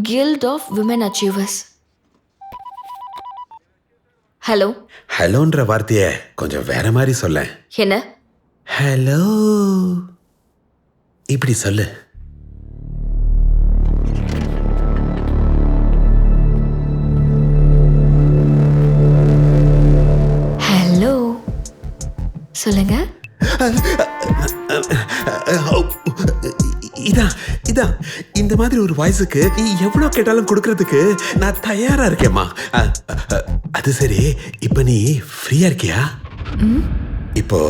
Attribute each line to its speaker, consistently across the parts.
Speaker 1: Guild of Women Achievers. Hello.
Speaker 2: ஹலோன்ற வார்த்தையை கொஞ்சம் வேற மாதிரி சொல்ல.
Speaker 1: என்ன?
Speaker 2: ஹலோ இப்படி சொல்லு.
Speaker 1: ஹலோ சொல்லுங்க.
Speaker 2: இதான் இந்த மாதிரி ஒரு வாய்ஸுக்கு நீ எவ்வளோ கேட்டாலும் கொடுக்கறதுக்கு நான் தயாரா இருக்கேம்மா. அது சரி, இப்ப நீ ஃப்ரீயா இருக்கியா? இப்போ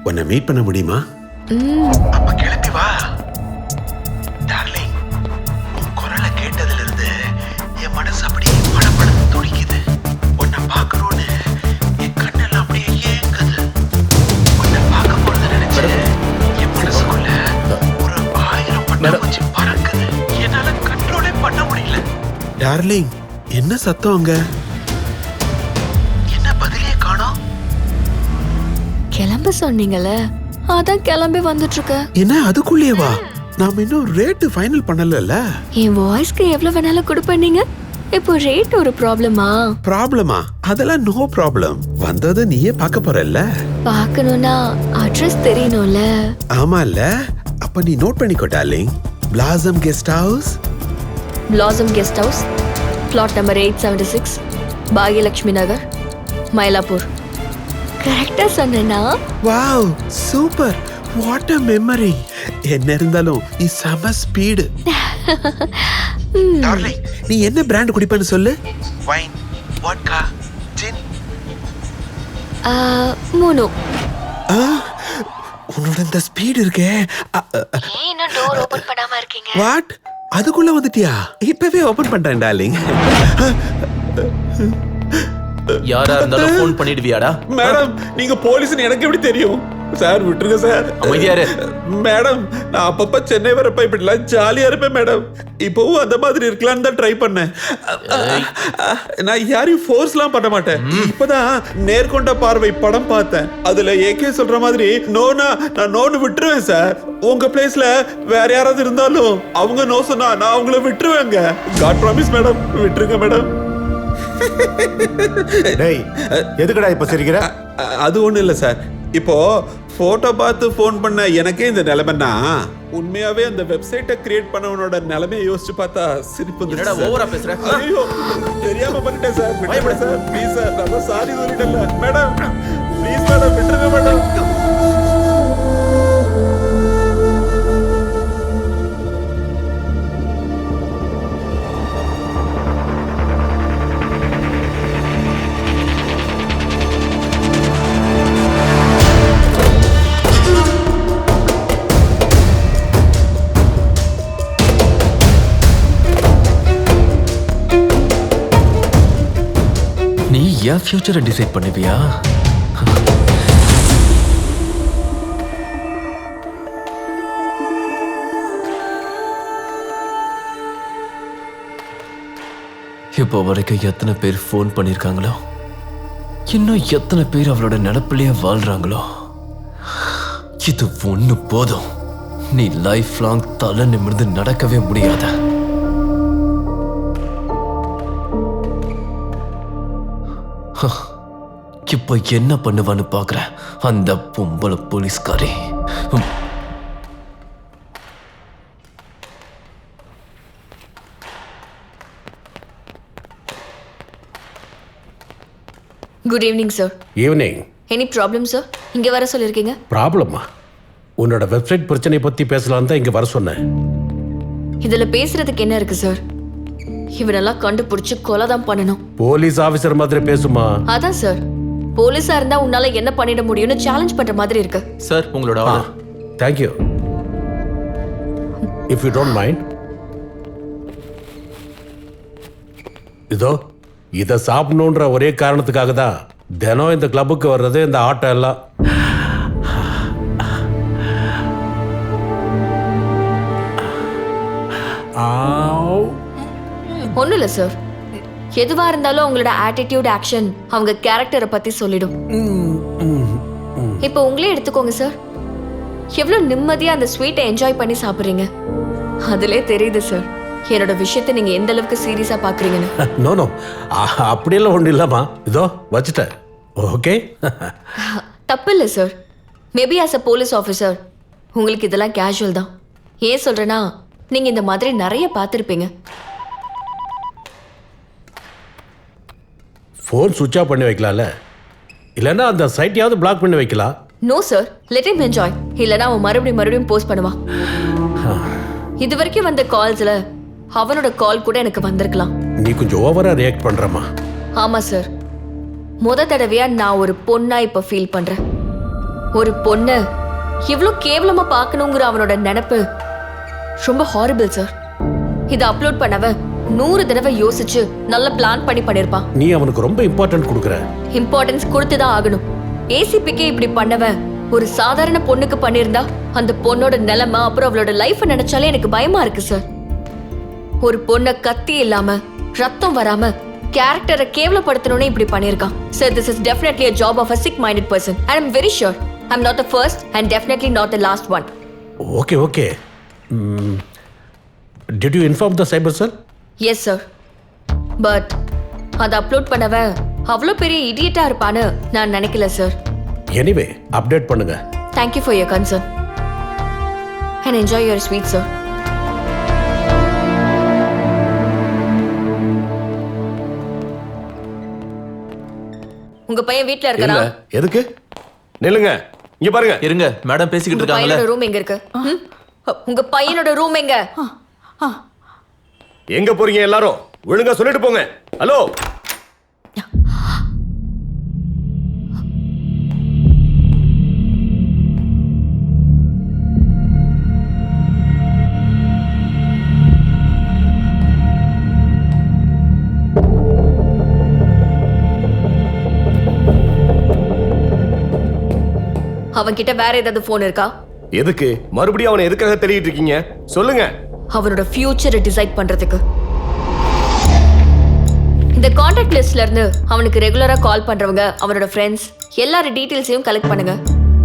Speaker 2: உன்னை மீட் பண்ண முடியுமா? அப்ப கிளம்பி வா டார்லிங். உன் குரலை கேட்டதுல இருந்து என் மனசு அப்படியே படபடன்னு துடிக்குது. உன்னை பார்க்கணும்னு என் கண்ணெல்லாம் அப்படியே ஏங்குது. உன்னை பார்க்க போறத நினைச்சு என் மனசுக்குள்ள ஒரு 1000 பட்டாம்பூச்சி பறக்குது. என்னால கண்ட்ரோலே பண்ண முடியல. டார்லிங், என்ன சத்தம் அங்க? என்ன பதிலே காணோம்?
Speaker 1: கிளம்ப சொன்னீங்கல்ல, அதான் கிளம்பி வந்துட்டு இருக்க.
Speaker 2: என்ன அதுக்குள்ளே வா? நாம இன்னும் ரேட் ஃபைனல் பண்ணலல்ல.
Speaker 1: என் வாய்ஸ்க்கு எவ்வளவு வேணாலும் கொடுப்பீங்க. இப்போ ரேட் ஒரு ப்ராப்ளமா?
Speaker 2: ப்ராப்ளமா? அதெல்லாம் நோ ப்ராப்ளம். வந்தது நீயே பார்க்க போறல்ல.
Speaker 1: பார்க்கணும்னா அட்ரஸ் தெரியணும்ல.
Speaker 2: ஆமால, அப்ப நீ நோட் பண்ணிக்கோ darling. Blossom guest house.
Speaker 1: Blossom guest house, flat number 876, Bhagyalakshmi Nagar, Mylapore. கரெக்டா சொன்னா?
Speaker 2: Wow, super. What a memory. என்ன இருந்தாலும் நீ செம ஸ்பீடு. டார்லிங், நீ என்ன பிராண்ட் குடிப்பேன்னு சொல்லு. வைன், வோட்கா, ஜின்.
Speaker 1: மூணு.
Speaker 2: உன்னோட இந்த ஸ்பீடு இருக்கே.
Speaker 1: இன்னும் டோர் ஓபன் பண்ணாம இருக்கீங்க?
Speaker 2: வாட்? அதுக்குள்ள வந்துட்டியா? இப்பவே ஓபன் பண்றேன் டார்லிங்.
Speaker 3: யாரா இருந்தாலும் ஃபோன் பண்ணிடுவியாடா?
Speaker 2: மேடம், நீங்க போலீஸ்னு எனக்கு எப்படி தெரியும்? சார் விட்டுருங்க சார்.
Speaker 3: அமைதியாரு.
Speaker 2: மேடம், நான் அப்பப்ப சென்னை வரப்ப இப்படிலாம் ஜாலியா இருப்பேன் மேடம். இப்பவும் அந்த மாதிரி இருக்கலாம்னு தான் ட்ரை பண்ணேன். நான் யாரையும் ஃபோர்ஸ்லாம் பண்ண மாட்டேன். இப்பதான் நேர்கொண்ட பார்வை படம் பார்த்தேன். அதுல ஏகே சொல்ற மாதிரி நோனா நான் நோன்னு விட்டுருவேன் சார். உங்க பிளேஸ்ல வேற யாராவது இருந்தாலும் அவங்க நோ சொன்னா நான் அவங்கள விட்டுருவேங்க. காட் ப்ராமிஸ் மேடம், விட்டுருங்க மேடம்.
Speaker 4: டேய், எதுக்குடா இப்ப சிரிக்கிற?
Speaker 2: அது ஒண்ணும் இல்ல சார். இப்போ போட்டோ பார்த்து ஃபோன் பண்ண எனக்கே இந்த நிலைமைன்னா, உண்மையாவே அந்த வெப்சைட்டை கிரியேட் பண்ணவனோட நிலைமையை யோசிச்சு பார்த்தா சிரிப்பு.
Speaker 3: என்னடா ஓவரா பேசுற?
Speaker 2: ஐயோ, தெரியாம பண்ணிட்டேன் சார். விட்டுருங்க சார், ப்ளீஸ் சார். நான் சாரி சொல்லிட்டேன்ல மேடம். ப்ளீஸ் மேடம், விட்டுருங்க மேடம்.
Speaker 3: நீ என் ஃபியூச்சரை டிசைட் பண்ணுவியா? இப்போ வரைக்கும் எத்தனை பேர் ஃபோன் பண்ணிருக்காங்களோ, இன்னும் எத்தனை பேர் அவளோட நினப்பிலேயே வாழ்றாங்களோ. இது ஒண்ணு போதும். நீ லைஃப் லாங் தலை நிமிர்ந்து நடக்கவே முடியாத. இப்போ என்ன பண்ணுவான்னு பாக்குற அந்த பொம்பளை போலீஸ்காரி.
Speaker 1: Good evening sir.
Speaker 4: Evening.
Speaker 1: Any problem sir? இங்க வர சொல்லிருக்கீங்க.
Speaker 4: ப்ராப்ளமா? உன்னோட வெப்சைட் பிரச்சனை பத்தி பேசலாம் தான் இங்க வர சொன்னேன்.
Speaker 1: இதுல பேசுறதுக்கு என்ன இருக்கு சார்? இவனெல்லாம் கண்டுபிடிச்சு கொலை தான் பண்ணணும்.
Speaker 4: போலீஸ் ஆபீசர் மாதிரி பேசுமா?
Speaker 1: அதான் சார், போலீஸா இருந்தா உன்னால என்ன பண்ணிட முடியும்னு சேலஞ்ச் பண்ற மாதிரி இருக்கு.
Speaker 3: சார், உங்களோட order.
Speaker 4: Thank you. If you don't mind, இதோ இதை சாப்பிடணுன்ற ஒரே காரணத்துக்காக தான் தினம் இந்த கிளப்புக்கு வர்றது. இந்த ஆட்டம் எல்லாம்
Speaker 1: ஒண்ணும் இல்ல சார். எதுவா இருந்தாலும் அவங்களோட ஆட்டிடியூட், ஆக்ஷன் அவங்க கேரக்டரை பத்தி சொல்லிடும். இப்போ உங்களே எடுத்துக்கோங்க சார். எவ்வளவு நிம்மதியா அந்த ஸ்வீட்டை என்ஜாய் பண்ணி சாப்பிடுறீங்க. அதிலே தெரியுது சார் என்னோட விஷயத்தை நீங்க எந்த அளவுக்கு சீரியஸா பாக்குறீங்கன்னு.
Speaker 4: நோ நோ, அப்படியெல்லாம் ஒன்றும் இல்லைம்மா. இதோ வச்சுட்டேன். ஓகே.
Speaker 1: தப்பு இல்லை sir. Maybe as a police officer உங்களுக்கு இதெல்லாம் கேஷுவல் தான். ஏன் சொல்றேன்னா நீங்க இந்த மாதிரி நிறைய பார்த்துருப்பீங்க.
Speaker 4: ஃபோன் சுவிட்ச் ஆஃப் பண்ணி வைக்கலாம்ல, இல்லைன்னா அந்த சைட்டையாவது பிளாக் பண்ணி வைக்கலாம்.
Speaker 1: No sir, let him enjoy. இல்லைன்னா அவன் மறுபடியும் போஸ்ட் பண்ணுவான். இது வரைக்கும் வந்த கால்ஸ்ல அவனோட கால் கூட எனக்கு வந்திருக்கலாம்.
Speaker 4: நீ கொஞ்சம் ஓவரா ரியாக்ட் பண்றமா.
Speaker 1: ஆமா சார், தடவையா நான் ஒரு பொண்ணா இப்ப ஃபீல் பண்றேன். ஒரு பொண்ணு இவ்வளோ கேவலமா பார்க்கணுங்கிற அவனோட நினைப்பு ரொம்ப ஹாரிபிள் சார். இதை அப்லோட் பண்ணவன் 100 தடவை யோசிச்சு நல்ல பிளான் பண்ணி பண்ணிருப்பான்.
Speaker 4: நீ அவனுக்கு ரொம்ப இம்பார்ட்டன்ட் கொடுக்குற.
Speaker 1: இம்பார்ட்டன்ஸ் கொடுத்துதான் ஆகணும். ஏசிபிக்கே இப்படி பண்ணவன் ஒரு சாதாரண பொண்ணுக்கு பண்ணிருந்தா அந்த பொண்ணோட நிலைமை அப்புறம் அவளோட லைஃப் நினைச்சாலே எனக்கு பயமா இருக்கு சார். ஒரு பொண்ணை கத்தி இல்லாம ரத்தம் வராம கேரக்டரை கேவலப்படுத்தணும்னு இப்படி பண்ணிருக்கான் sir. This is definitely a job of a sick minded person and I'm very sure I'm not the first and definitely not the last one.
Speaker 4: Okay okay. Did you inform the cyber cell?
Speaker 1: Yes sir, but அதை upload பண்ணவன் அவ்வளோ பெரிய இடியட்டா இருப்பான்னு நான் நினைக்கல sir.
Speaker 4: Anyway update பண்ணுங்க.
Speaker 1: Thank you for your concern and enjoy your sweet sir. உங்க பையன் வீட்ல இருக்கானா?
Speaker 5: எதுக்கு? நில்லுங்க, இங்க பாருங்க.
Speaker 3: இருங்க, மேடம் பேசிக்கிட்டு
Speaker 1: உங்க
Speaker 3: இருக்காங்கல்ல.
Speaker 1: பையனோட ரூம் எங்க இருக்கு? உங்க பையனோட ரூம் எங்க?
Speaker 5: எங்க போறீங்க எல்லாரும்? ஒழுங்கா சொல்லிட்டு போங்க. ஹலோ,
Speaker 1: அவன் கிட்ட வேற ஏதாவது போன் இருக்கா?
Speaker 5: எதுக்கு மறுபடியும் அவனை எதுக்காக தேடிட்டு இருக்கீங்க? சொல்லுங்க.
Speaker 1: அவனோட ஃபியூச்சரை டிசைட் பண்றதுக்கு. இந்த கான்டாக்ட் லிஸ்ட்ல இருந்து அவனுக்கு ரெகுலரா கால் பண்றவங்க, அவனோட ஃப்ரெண்ட்ஸ் எல்லார டீடைல்ஸையும் கலெக்ட் பண்ணுங்க.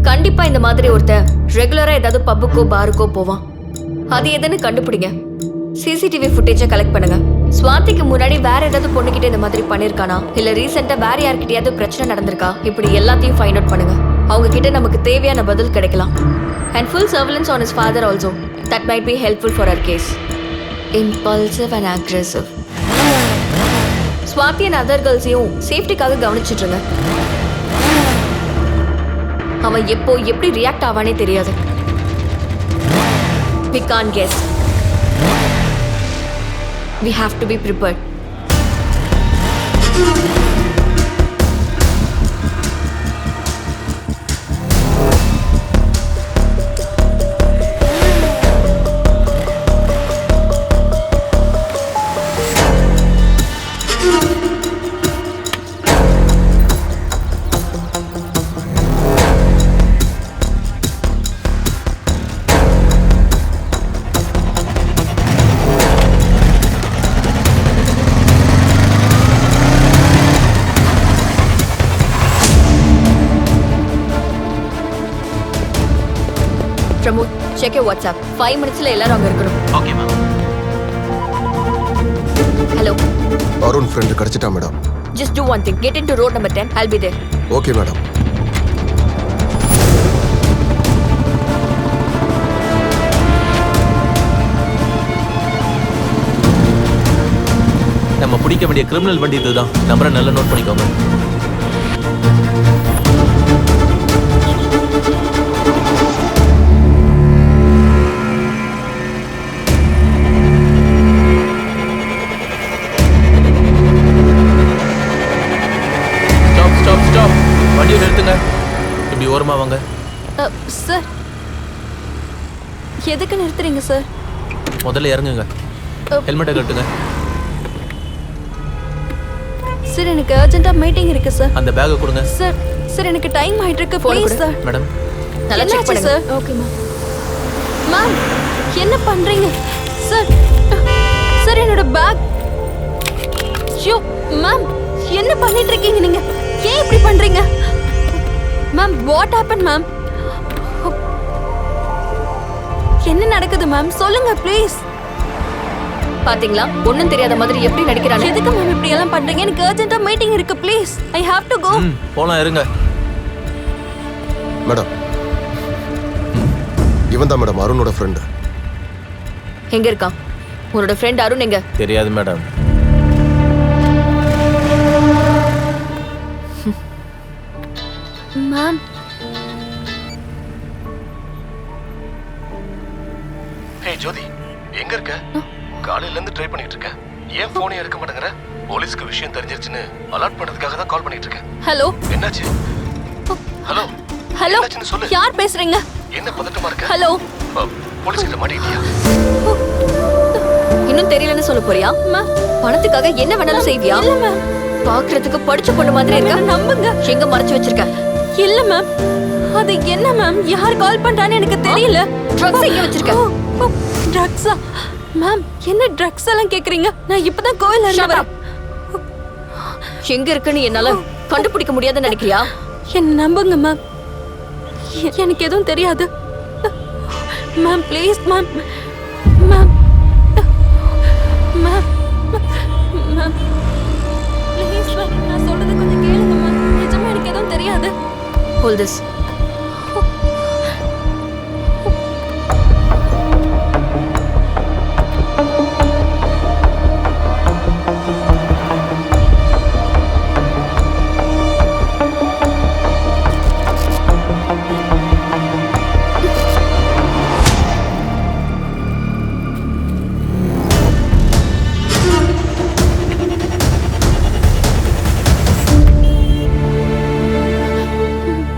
Speaker 1: கண்டிப்பா இந்த மாதிரி ஒருத்தன் ரெகுலரா ஏதாவது பப்புக்கோ பாருக்கோ போவான். அது எதுன்னு கண்டுபிடிங்க. சிசிடிவி ஃபுட்டேஜை கலெக்ட் பண்ணுங்க. ஸ்வாதிக்கு முன்னாடி வேற ஏதாவது பொண்ணுகிட்ட இந்த மாதிரி பண்ணிருக்கானா, இல்ல ரீசெண்டா வேற யார்கிட்டயாவது பிரச்சனை நடந்திருக்கா, இப்படி எல்லாத்தையும் ஃபைண்ட் அவுட் பண்ணுங்க. அவங்க கிட்ட நமக்கு தேவையான பதில் கிடைக்கலாம். And full surveillance on his father also. That might be helpful for our case. Impulsive and aggressive. Swathi and other girls-ஐயும் சேஃப்டிக்காக கவனிச்சிட்டு இருங்க. அவன் எப்போ எப்படி ரியாக்ட் ஆவானே தெரியாது. We can't guess. We have to be prepared. Pramod, check your WhatsApp. 5 minutes எல்லாரும் அங்க இருக்கணும்.
Speaker 3: Okay ma'am.
Speaker 1: Hello.
Speaker 6: Arun friend கிடைச்சிட்டா madam.
Speaker 1: Just do one thing. Get into road number 10. I'll be there.
Speaker 6: Okay madam.
Speaker 3: நம்ம பிடிக்க வேண்டிய criminal வண்டி இதுதான். நம்பரை நல்லா நோட் பண்ணிக்கோங்க. ஸ்டாப். வண்டியை நிறுத்துங்க. இப்படி ஓரமா வாங்க.
Speaker 7: சார், எதுக்கு நிறுத்துறீங்க சார்?
Speaker 3: முதல்ல இறங்குங்க. ஹெல்மெட்டை கட்டுங்க.
Speaker 7: சார், எனக்கு அர்ஜென்ட்டா மீட்டிங் இருக்கு சார்.
Speaker 3: அந்த பேக்கை கொடுங்க.
Speaker 7: சார் எனக்கு டைம் ஆயிட்டு இருக்கு. Please sir.
Speaker 3: மேடம்,
Speaker 1: நல்லா செக் பண்ணுங்க.
Speaker 7: சார். Okay ma'am. மேம், என்ன பண்றீங்க? சார் என்னோட பேக். ஐயோ மேம், என்ன பண்ணிட்டு இருக்கீங்க நீங்க? ஏன் இப்படி பண்றீங்க? Ma'am, what happen ma'am? என்ன நடக்குது மேம்? சொல்லுங்க ப்ளீஸ்.
Speaker 1: பாத்தீங்களா ஒண்ணும் தெரியாத மாதிரி எப்படி நடிக்கிறானே.
Speaker 7: எதுக்கு மேம் இப்படி எல்லாம் பண்றீங்க? எனக்கு அர்ஜென்ட்டா மீட்டிங் இருக்கு, please. I have to go.
Speaker 3: போலாம் இருங்க.
Speaker 6: மேடம் இவன் தான் மேடம் அருணோட ஃப்ரெண்டு.
Speaker 1: எங்க இருக்கான் உன்னோட ஃப்ரெண்ட் அருண்? எங்க?
Speaker 3: தெரியாது மேடம்.
Speaker 7: மேம்
Speaker 6: ஹே ஜோதி, எங்க இருக்க? காலையில இருந்து ட்ரை பண்ணிட்டு இருக்கேன். ஏன் போனே எடுக்க மாட்டேங்கற? போலீஸ்க்கு விஷயம் தெரிஞ்சிருச்சுன்னு அலர்ட் பண்றதுக்காக தான் கால் பண்ணிட்டு இருக்கேன்.
Speaker 7: ஹலோ
Speaker 6: என்னாச்சு? ஹலோ
Speaker 7: ஹலோ,
Speaker 6: என்னாச்சுன்னு சொல்லு.
Speaker 7: யார் பேசுறீங்க?
Speaker 6: என்ன பதட்டமா இருக்க?
Speaker 7: ஹலோ,
Speaker 6: போலீஸ் கிட்ட மாட்டிக்கிட்டியா?
Speaker 1: இன்னும் தெரியலன்னு சொல்ல போறியா? பணத்துக்காக என்ன வேணாலும் செய்வியா?
Speaker 7: இல்ல மேம்.
Speaker 1: பாக்குறதுக்கு படிச்ச பொண்ணு மாதிரி இருக்க.
Speaker 7: என்ன நம்புங்க.
Speaker 1: எங்க மறைச்சு வச்சிருக்க?
Speaker 7: இல்ல மேம், அது என்ன மேம்? யார் கால் பண்றான்னு எனக்கு தெரியல.
Speaker 1: ட்ரக்ஸ் எங்க வச்சிருக்க?
Speaker 7: ட்ரக்ஸா? மேம் என்ன ட்ரக்ஸ் எல்லாம் கேக்குறீங்க? நான் இப்பதான் கோயில்ல
Speaker 1: ஷவர்.
Speaker 7: இருந்தேன்.
Speaker 1: எங்க இருக்குன்னு என்னால கண்டுபிடிக்க முடியாதுன்னு நினைக்கிறியா?
Speaker 7: என்ன நம்புங்க மேம், எனக்கு எதுவும் தெரியாது ma'am. Please ma'am. Ma'am ma'am ma'am please ma'am, நான் சொல்றது கொஞ்சம் கேளுங்க மேம். நிஜமா எனக்கு எதுவும் தெரியாது.
Speaker 1: Hold this.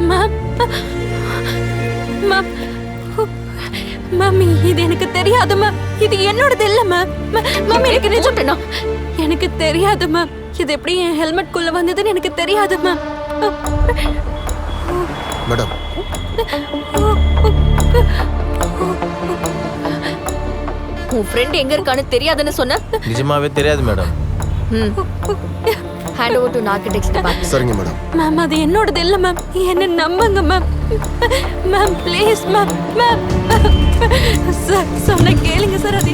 Speaker 7: Ma'am ma'am ma'am, இது எனக்கு தெரியாது மேம். இது என்னோடது இல்ல மேம். மேம் எனக்கு நிஜம் எனக்கு தெரியாது மேம். இது எப்படி என் ஹெல்மெட் குள்ள வந்ததுன்னு எனக்கு தெரியாது மேம்.
Speaker 6: மேடம்
Speaker 1: உன் ஃப்ரெண்ட் எங்க இருக்கான்னு தெரியாதுன்னு சொன்ன.
Speaker 3: நிஜமாவே தெரியாது madam.
Speaker 1: Hand over to narcotics department.
Speaker 6: சரிங்க மேடம்.
Speaker 7: மேம் அது என்னோடது இல்ல மேம். என்ன நம்புங்க ma'am. Ma'am please ma'am. Ma'am sir சொன்ன கேளுங்க சார். அது